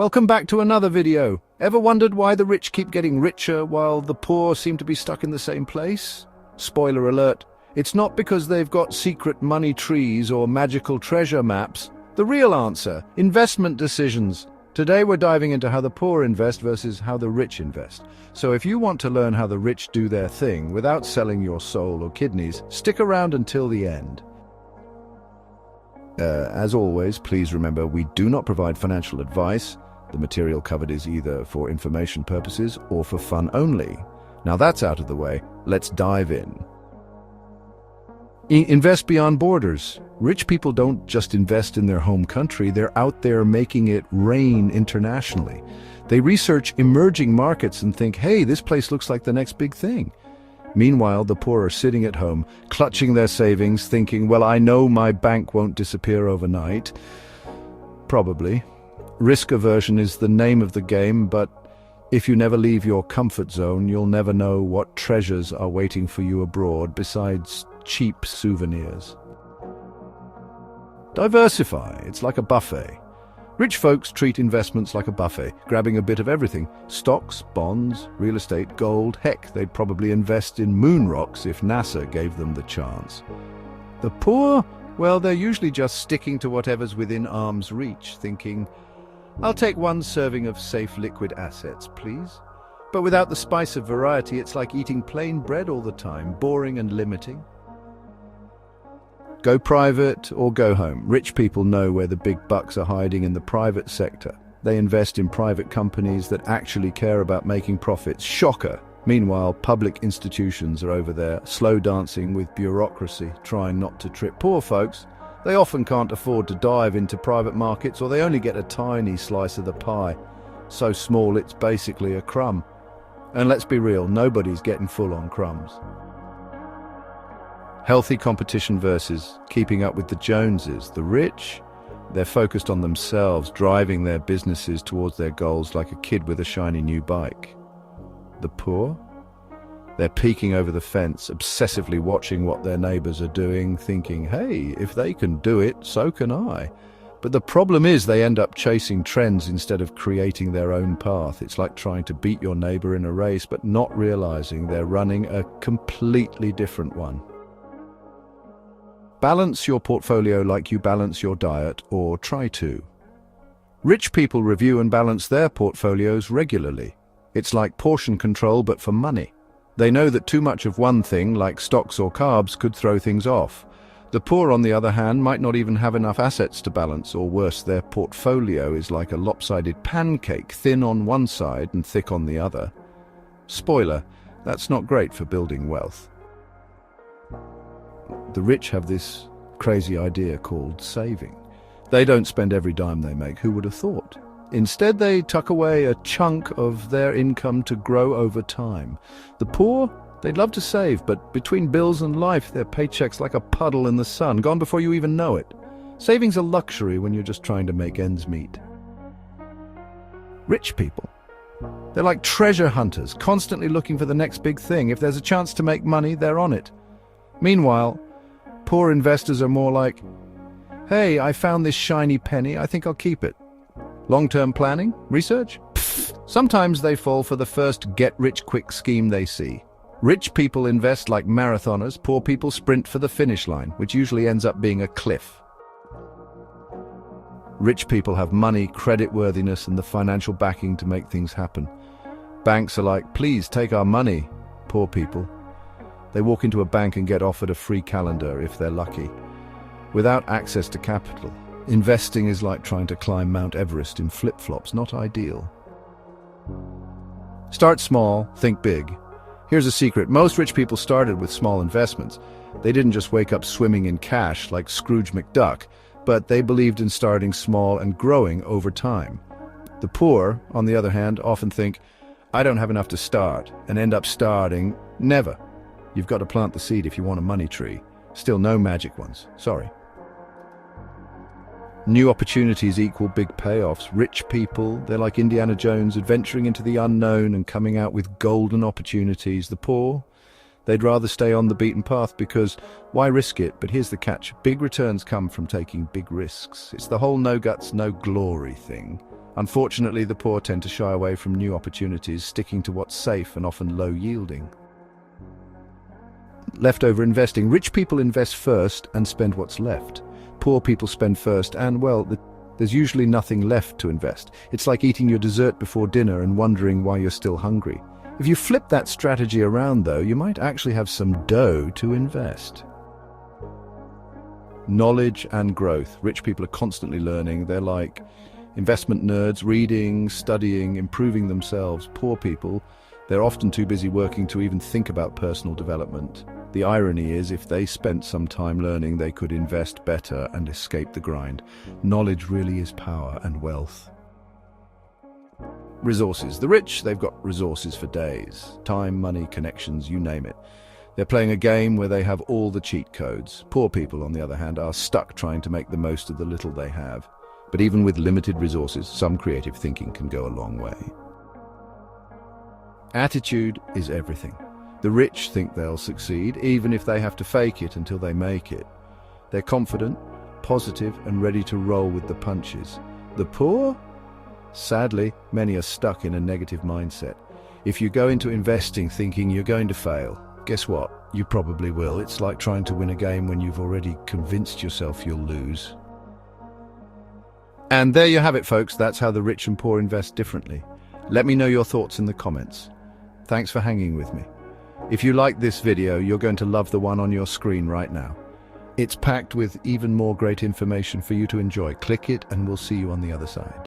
Welcome back to another video. Ever wondered why the rich keep getting richer while the poor seem to be stuck in the same place? Spoiler alert, it's not because they've got secret money trees or magical treasure maps. The real answer, investment decisions. Today we're diving into how the poor invest versus how the rich invest. So if you want to learn how the rich do their thing without selling your soul or kidneys, stick around until the end. As always, please remember we do not provide financial advice. The material covered is either for information purposes or for fun only. Now that's out of the way, let's dive in. Invest beyond borders. Rich people don't just invest in their home country, they're out there making it rain internationally. They research emerging markets and think, hey, this place looks like the next big thing. Meanwhile, the poor are sitting at home, clutching their savings, thinking, well, I know my bank won't disappear overnight. Probably. Risk aversion is the name of the game, but if you never leave your comfort zone, you'll never know what treasures are waiting for you abroad besides cheap souvenirs. Diversify. It's like a buffet. Rich folks treat investments like a buffet, grabbing a bit of everything. Stocks, bonds, real estate, gold. Heck, they'd probably invest in moon rocks if NASA gave them the chance. The poor, well, they're usually just sticking to whatever's within arm's reach, thinking, I'll take one serving of safe liquid assets, please. But without the spice of variety, it's like eating plain bread all the time, boring and limiting. Go private or go home. Rich people know where the big bucks are hiding in the private sector. They invest in private companies that actually care about making profits. Shocker! Meanwhile, public institutions are over there, slow dancing with bureaucracy, trying not to trip poor folks. They often can't afford to dive into private markets, or they only get a tiny slice of the pie. So small it's basically a crumb. And let's be real, nobody's getting full-on crumbs. Healthy competition versus keeping up with the Joneses. The rich, they're focused on themselves, driving their businesses towards their goals like a kid with a shiny new bike. The poor, they're peeking over the fence, obsessively watching what their neighbors are doing, thinking, hey, if they can do it, so can I. But the problem is they end up chasing trends instead of creating their own path. It's like trying to beat your neighbor in a race, but not realizing they're running a completely different one. Balance your portfolio like you balance your diet, or try to. Rich people review and balance their portfolios regularly. It's like portion control, but for money. They know that too much of one thing, like stocks or carbs, could throw things off. The poor, on the other hand, might not even have enough assets to balance, or worse, their portfolio is like a lopsided pancake, thin on one side and thick on the other. Spoiler, that's not great for building wealth. The rich have this crazy idea called saving. They don't spend every dime they make, who would have thought? Instead, they tuck away a chunk of their income to grow over time. The poor, they'd love to save, but between bills and life, their paycheck's like a puddle in the sun, gone before you even know it. Saving's a luxury when you're just trying to make ends meet. Rich people, they're like treasure hunters, constantly looking for the next big thing. If there's a chance to make money, they're on it. Meanwhile, poor investors are more like, hey, I found this shiny penny, I think I'll keep it. Long-term planning? Research? Pfft. Sometimes they fall for the first get-rich-quick scheme they see. Rich people invest like marathoners, poor people sprint for the finish line, which usually ends up being a cliff. Rich people have money, creditworthiness, and the financial backing to make things happen. Banks are like, please take our money. Poor people, they walk into a bank and get offered a free calendar if they're lucky. Without access to capital, investing is like trying to climb Mount Everest in flip-flops, not ideal. Start small, think big. Here's a secret. Most rich people started with small investments. They didn't just wake up swimming in cash like Scrooge McDuck, but they believed in starting small and growing over time. The poor, on the other hand, often think, I don't have enough to start, and end up starting never. You've got to plant the seed if you want a money tree. Still no magic ones, sorry. New opportunities equal big payoffs. Rich people, they're like Indiana Jones, adventuring into the unknown and coming out with golden opportunities. The poor, they'd rather stay on the beaten path because why risk it? But here's the catch. Big returns come from taking big risks. It's the whole no guts, no glory thing. Unfortunately, the poor tend to shy away from new opportunities, sticking to what's safe and often low-yielding. Leftover investing. Rich people invest first and spend what's left. Poor people spend first and, well, there's usually nothing left to invest. It's like eating your dessert before dinner and wondering why you're still hungry. If you flip that strategy around, though, you might actually have some dough to invest. Knowledge and growth. Rich people are constantly learning. They're like investment nerds, reading, studying, improving themselves. Poor people, they're often too busy working to even think about personal development. The irony is, if they spent some time learning, they could invest better and escape the grind. Knowledge really is power and wealth. Resources. The rich, they've got resources for days. Time, money, connections, you name it. They're playing a game where they have all the cheat codes. Poor people, on the other hand, are stuck trying to make the most of the little they have. But even with limited resources, some creative thinking can go a long way. Attitude is everything. The rich think they'll succeed, even if they have to fake it until they make it. They're confident, positive, and ready to roll with the punches. The poor? Sadly, many are stuck in a negative mindset. If you go into investing thinking you're going to fail, guess what? You probably will. It's like trying to win a game when you've already convinced yourself you'll lose. And there you have it, folks. That's how the rich and poor invest differently. Let me know your thoughts in the comments. Thanks for hanging with me. If you like this video, you're going to love the one on your screen right now. It's packed with even more great information for you to enjoy. Click it and we'll see you on the other side.